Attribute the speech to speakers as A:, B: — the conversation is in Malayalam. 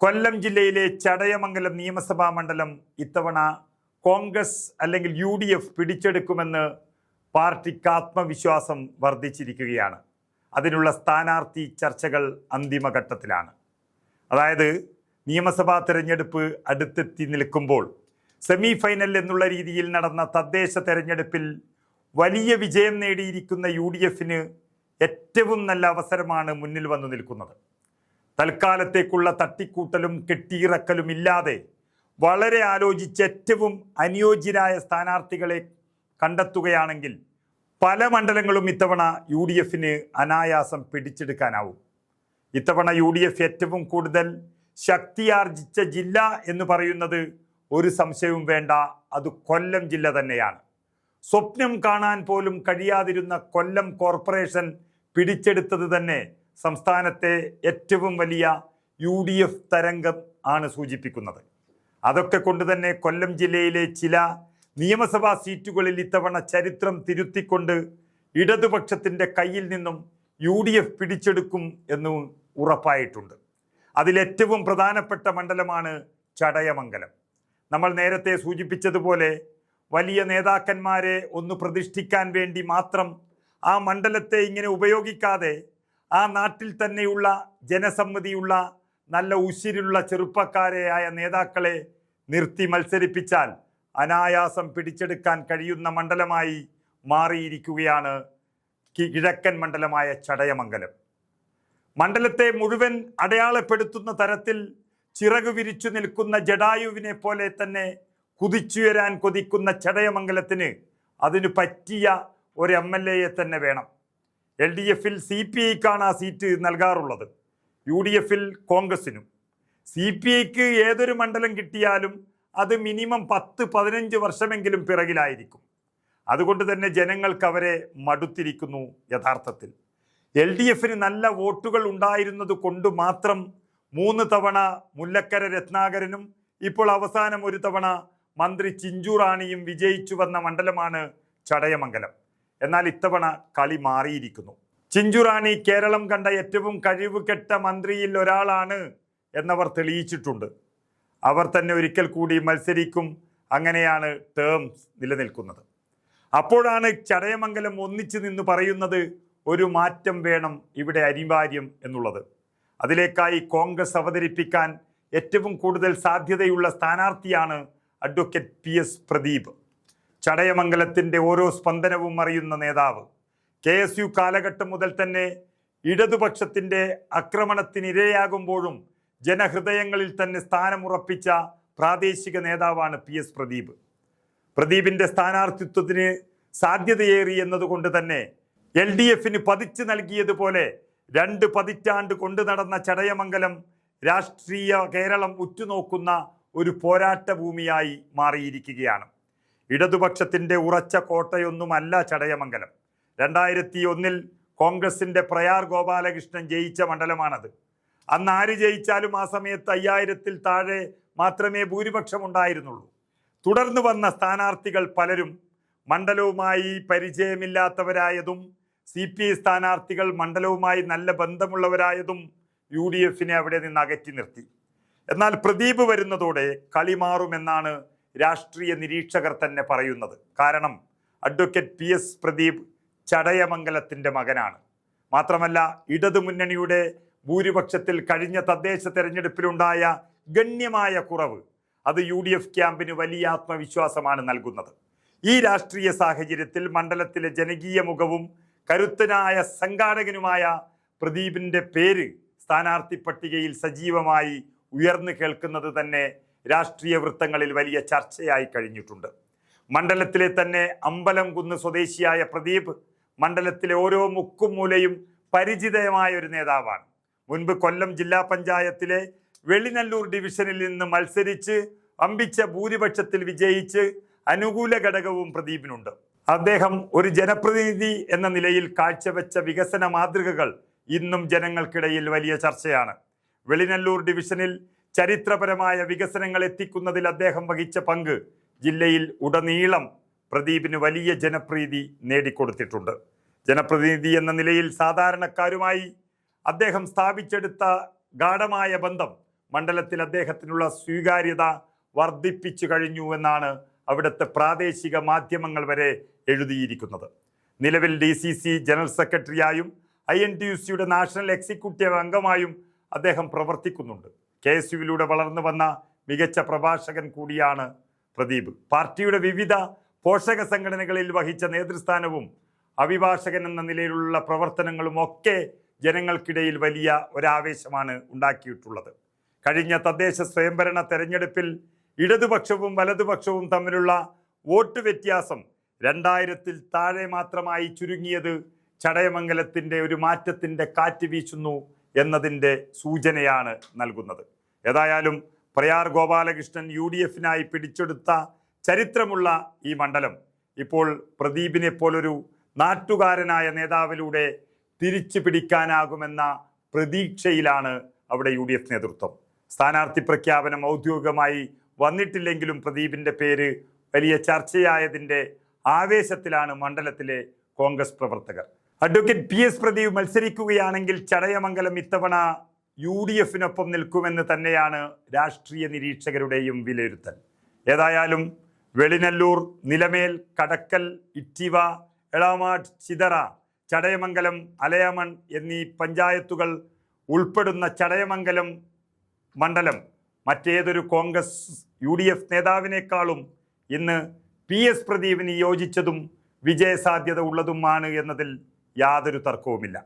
A: കൊല്ലം ജില്ലയിലെ ചടയമംഗലം നിയമസഭാ മണ്ഡലം ഇത്തവണ കോൺഗ്രസ് അല്ലെങ്കിൽ UDF പിടിച്ചെടുക്കുമെന്ന് പാർട്ടിക്ക് ആത്മവിശ്വാസം വർദ്ധിച്ചിരിക്കുകയാണ്. അതിനുള്ള സ്ഥാനാർത്ഥി ചർച്ചകൾ അന്തിമഘട്ടത്തിലാണ്. അതായത് നിയമസഭാ തെരഞ്ഞെടുപ്പ് അടുത്തെത്തി നിൽക്കുമ്പോൾ സെമി ഫൈനൽ എന്നുള്ള രീതിയിൽ നടന്ന തദ്ദേശ തെരഞ്ഞെടുപ്പിൽ വലിയ വിജയം നേടിയിരിക്കുന്ന UDFന് ഏറ്റവും നല്ല അവസരമാണ് മുന്നിൽ വന്നു നിൽക്കുന്നത്. തൽക്കാലത്തേക്കുള്ള തട്ടിക്കൂട്ടലും കെട്ടിയിറക്കലും ഇല്ലാതെ വളരെ ആലോചിച്ച് ഏറ്റവും അനുയോജ്യരായ സ്ഥാനാർത്ഥികളെ കണ്ടെത്തുകയാണെങ്കിൽ പല മണ്ഡലങ്ങളും ഇത്തവണ UDFന് അനായാസം പിടിച്ചെടുക്കാനാവും. ഇത്തവണ UDF ഏറ്റവും കൂടുതൽ ശക്തിയാർജിച്ച ജില്ല എന്ന് പറയുന്നത് ഒരു സംശയവും വേണ്ട, അത് കൊല്ലം ജില്ല തന്നെയാണ്. സ്വപ്നം കാണാൻ പോലും കഴിയാതിരുന്ന കൊല്ലം കോർപ്പറേഷൻ പിടിച്ചെടുത്തത് തന്നെ സംസ്ഥാനത്തെ ഏറ്റവും വലിയ UDF തരംഗം ആണ് സൂചിപ്പിക്കുന്നത്. അതൊക്കെ കൊണ്ട് തന്നെ കൊല്ലം ജില്ലയിലെ ചില നിയമസഭാ സീറ്റുകളിൽ ഇത്തവണ ചരിത്രം തിരുത്തിക്കൊണ്ട് ഇടതുപക്ഷത്തിൻ്റെ കയ്യിൽ നിന്നും UDF പിടിച്ചെടുക്കും എന്ന് ഉറപ്പായിട്ടുണ്ട്. അതിലേറ്റവും പ്രധാനപ്പെട്ട മണ്ഡലമാണ് ചടയമംഗലം. നമ്മൾ നേരത്തെ സൂചിപ്പിച്ചതുപോലെ വലിയ നേതാക്കന്മാരെ ഒന്ന് പ്രതിഷ്ഠിക്കാൻ വേണ്ടി മാത്രം ആ മണ്ഡലത്തെ ഇങ്ങനെ ഉപയോഗിക്കാതെ ആ നാട്ടിൽ തന്നെയുള്ള ജനസമ്മതിയുള്ള നല്ല ഉശിരുള്ള ചെറുപ്പക്കാരെയായ നേതാക്കളെ നിർത്തി മത്സരിപ്പിച്ചാൽ അനായാസം പിടിച്ചെടുക്കാൻ കഴിയുന്ന മണ്ഡലമായി മാറിയിരിക്കുകയാണ് കിഴക്കൻ മണ്ഡലമായ ചടയമംഗലം. മണ്ഡലത്തെ മുഴുവൻ അടയാളപ്പെടുത്തുന്ന തരത്തിൽ ചിറകു വിരിച്ചു നിൽക്കുന്ന ജഡായുവിനെ പോലെ തന്നെ കുതിച്ചുയരാൻ കൊതിക്കുന്ന ചടയമംഗലത്തിന് അതിന് പറ്റിയ ഒരു MLA തന്നെ വേണം. LDFൽ CPIക്കാണ് ആ സീറ്റ് നൽകാറുള്ളത്, UDFൽ കോൺഗ്രസിനും. CPIക്ക് ഏതൊരു മണ്ഡലം കിട്ടിയാലും അത് മിനിമം 10-15 വർഷമെങ്കിലും പിറകിലായിരിക്കും. അതുകൊണ്ട് തന്നെ ജനങ്ങൾക്ക് അവരെ മടുത്തിരിക്കുന്നു. യഥാർത്ഥത്തിൽ LDFന് നല്ല വോട്ടുകൾ ഉണ്ടായിരുന്നത് കൊണ്ട് മാത്രം 3 തവണ മുല്ലക്കര രത്നാകരനും ഇപ്പോൾ അവസാനം ഒരു തവണ മന്ത്രി ചിഞ്ചു റാണിയും വിജയിച്ചു വന്ന മണ്ഡലമാണ് ചടയമംഗലം. എന്നാൽ ഇത്തവണ കളി മാറിയിരിക്കുന്നു. ചിഞ്ചു റാണി കേരളം കണ്ട ഏറ്റവും കഴിവുകെട്ട മന്ത്രിയിൽ ഒരാളാണ് എന്നവർ തെളിയിച്ചിട്ടുണ്ട്. അവർ തന്നെ ഒരിക്കൽ കൂടി മത്സരിക്കും, അങ്ങനെയാണ് ടേംസ് നിലനിൽക്കുന്നത്. അപ്പോഴാണ് ചടയമംഗലം ഒന്നിച്ചു നിന്ന് പറയുന്നത് ഒരു മാറ്റം വേണം ഇവിടെ അനിവാര്യം എന്നുള്ളത്. അതിലേക്കായി കോൺഗ്രസ് അവതരിപ്പിക്കാൻ ഏറ്റവും കൂടുതൽ സാധ്യതയുള്ള സ്ഥാനാർത്ഥിയാണ് അഡ്വക്കേറ്റ് PS പ്രദീപ്. ചടയമംഗലത്തിൻ്റെ ഓരോ സ്പന്ദനവും അറിയുന്ന നേതാവ്. KSU കാലഘട്ടം മുതൽ തന്നെ ഇടതുപക്ഷത്തിൻ്റെ ആക്രമണത്തിനിരയാകുമ്പോഴും ജനഹൃദയങ്ങളിൽ തന്നെ സ്ഥാനമുറപ്പിച്ച പ്രാദേശിക നേതാവാണ് PS പ്രദീപ്. പ്രദീപിൻ്റെ സ്ഥാനാർത്ഥിത്വത്തിന് സാധ്യതയേറി എന്നതുകൊണ്ട് തന്നെ LDFന് പതിച്ചു നൽകിയതുപോലെ 2 പതിറ്റാണ്ട് കൊണ്ടു നടന്ന ചടയമംഗലം രാഷ്ട്രീയ കേരളം ഉറ്റുനോക്കുന്ന ഒരു പോരാട്ട ഭൂമിയായി മാറിയിരിക്കുകയാണ്. ഇടതുപക്ഷത്തിൻ്റെ ഉറച്ച കോട്ടയൊന്നുമല്ല ചടയമംഗലം. 2001 കോൺഗ്രസിൻ്റെ പ്രയാർ ഗോപാലകൃഷ്ണൻ ജയിച്ച മണ്ഡലമാണത്. അന്ന് ആര് ജയിച്ചാലും ആ സമയത്ത് 5000-ൽ താഴെ മാത്രമേ ഭൂരിപക്ഷം ഉണ്ടായിരുന്നുള്ളൂ. തുടർന്ന് വന്ന സ്ഥാനാർത്ഥികൾ പലരും മണ്ഡലവുമായി പരിചയമില്ലാത്തവരായതും CPI സ്ഥാനാർത്ഥികൾ മണ്ഡലവുമായി നല്ല ബന്ധമുള്ളവരായതും UDFനെ അവിടെ നിന്ന് അകറ്റി നിർത്തി. എന്നാൽ പ്രദീപ് വരുന്നതോടെ കളി മാറുമെന്നാണ് രാഷ്ട്രീയ നിരീക്ഷകർ തന്നെ പറയുന്നത്. കാരണം അഡ്വക്കേറ്റ് PS പ്രദീപ് ചടയമംഗലത്തിൻ്റെ മകനാണ്. മാത്രമല്ല ഇടതുമുന്നണിയുടെ ഭൂരിപക്ഷത്തിൽ കഴിഞ്ഞ തദ്ദേശ തെരഞ്ഞെടുപ്പിലുണ്ടായ ഗണ്യമായ കുറവ് അത് UDF ക്യാമ്പിന് വലിയ ആത്മവിശ്വാസമാണ് നൽകുന്നത്. ഈ രാഷ്ട്രീയ സാഹചര്യത്തിൽ മണ്ഡലത്തിലെ ജനകീയ മുഖവും കരുത്തനായ സംഘാടകനുമായ പ്രദീപിൻ്റെ പേര് സ്ഥാനാർത്ഥി പട്ടികയിൽ സജീവമായി ഉയർന്നു കേൾക്കുന്നത് തന്നെ രാഷ്ട്രീയ വൃത്തങ്ങളിൽ വലിയ ചർച്ചയായി കഴിഞ്ഞിട്ടുണ്ട്. മണ്ഡലത്തിലെ തന്നെ അമ്പലംകുന്ന് സ്വദേശിയായ പ്രദീപ് മണ്ഡലത്തിലെ ഓരോ മുക്കും മൂലയും പരിചിതമായ ഒരു നേതാവാണ്. മുൻപ് കൊല്ലം ജില്ലാ പഞ്ചായത്തിലെ വെളിനല്ലൂർ ഡിവിഷനിൽ നിന്ന് മത്സരിച്ച് അമ്പിച്ച ഭൂരിപക്ഷത്തിൽ വിജയിച്ച് അനുകൂല ഘടകവും പ്രദീപിനുണ്ട്. അദ്ദേഹം ഒരു ജനപ്രതിനിധി എന്ന നിലയിൽ കാഴ്ചവെച്ച വികസന മാതൃകകൾ ഇന്നും ജനങ്ങൾക്കിടയിൽ വലിയ ചർച്ചയാണ്. വെളിനല്ലൂർ ഡിവിഷനിൽ ചരിത്രപരമായ വികസനങ്ങൾ എത്തിക്കുന്നതിൽ അദ്ദേഹം വഹിച്ച പങ്ക് ജില്ലയിൽ ഉടനീളം പ്രദീപിന് വലിയ ജനപ്രീതി നേടിക്കൊടുത്തിട്ടുണ്ട്. ജനപ്രതിനിധി എന്ന നിലയിൽ സാധാരണക്കാരുമായി അദ്ദേഹം സ്ഥാപിച്ചെടുത്ത ഗാഢമായ ബന്ധം മണ്ഡലത്തിൽ അദ്ദേഹത്തിനുള്ള സ്വീകാര്യത വർദ്ധിപ്പിച്ചു കഴിഞ്ഞു എന്നാണ് അവിടുത്തെ പ്രാദേശിക മാധ്യമങ്ങൾ വരെ എഴുതിയിരിക്കുന്നത്. നിലവിൽ DCC ജനറൽ സെക്രട്ടറിയായും INTUC നാഷണൽ എക്സിക്യൂട്ടീവ് അംഗമായും അദ്ദേഹം പ്രവർത്തിക്കുന്നുണ്ട്. KSUവിലൂടെ വളർന്നു വന്ന മികച്ച പ്രഭാഷകൻ കൂടിയാണ് പ്രദീപ്. പാർട്ടിയുടെ വിവിധ പോഷക സംഘടനകളിൽ വഹിച്ച നേതൃസ്ഥാനവും അഭിഭാഷകൻ എന്ന നിലയിലുള്ള പ്രവർത്തനങ്ങളും ഒക്കെ ജനങ്ങൾക്കിടയിൽ വലിയ ഒരാവേശമാണ് ഉണ്ടാക്കിയിട്ടുള്ളത്. കഴിഞ്ഞ തദ്ദേശ സ്വയംഭരണ തെരഞ്ഞെടുപ്പിൽ ഇടതുപക്ഷവും വലതുപക്ഷവും തമ്മിലുള്ള വോട്ട് വ്യത്യാസം 2000-ൽ താഴെ മാത്രമായി ചുരുങ്ങിയത് ചടയമംഗലത്തിൻ്റെ ഒരു മാറ്റത്തിൻ്റെ കാറ്റ് വീശുന്നു എന്നതിൻ്റെ സൂചനയാണ് നൽകുന്നത്. ഏതായാലും പ്രയാർ ഗോപാലകൃഷ്ണൻ UDFനായി പിടിച്ചെടുത്ത ചരിത്രമുള്ള ഈ മണ്ഡലം ഇപ്പോൾ പ്രദീപിനെ പോലൊരു നാട്ടുകാരനായ നേതാവിലൂടെ തിരിച്ചു പിടിക്കാനാകുമെന്ന പ്രതീക്ഷയിലാണ് അവിടെ UDF നേതൃത്വം. സ്ഥാനാർത്ഥി പ്രഖ്യാപനം ഔദ്യോഗികമായി വന്നിട്ടില്ലെങ്കിലും പ്രദീപിൻ്റെ പേര് വലിയ ചർച്ചയായതിൻ്റെ ആവേശത്തിലാണ് മണ്ഡലത്തിലെ കോൺഗ്രസ് പ്രവർത്തകർ. അഡ്വക്കേറ്റ് PS പ്രദീപ് മത്സരിക്കുകയാണെങ്കിൽ ചടയമംഗലം ഇത്തവണ UDFനൊപ്പം നിൽക്കുമെന്ന് തന്നെയാണ് രാഷ്ട്രീയ നിരീക്ഷകരുടെയും വിലയിരുത്തൽ. ഏതായാലും വെളിനല്ലൂർ, നിലമേൽ, കടക്കൽ, ഇറ്റിവ, എളാമാട്, ചിതറ, ചടയമംഗലം, അലയമൺ എന്നീ പഞ്ചായത്തുകൾ ഉൾപ്പെടുന്ന ചടയമംഗലം മണ്ഡലം മറ്റേതൊരു കോൺഗ്രസ് UDF നേതാവിനേക്കാളും ഇന്ന് PS പ്രദീപിന് യോജിച്ചതും വിജയസാധ്യത ഉള്ളതുമാണ് എന്നതിൽ യാതൊരു തർക്കവുമില്ല.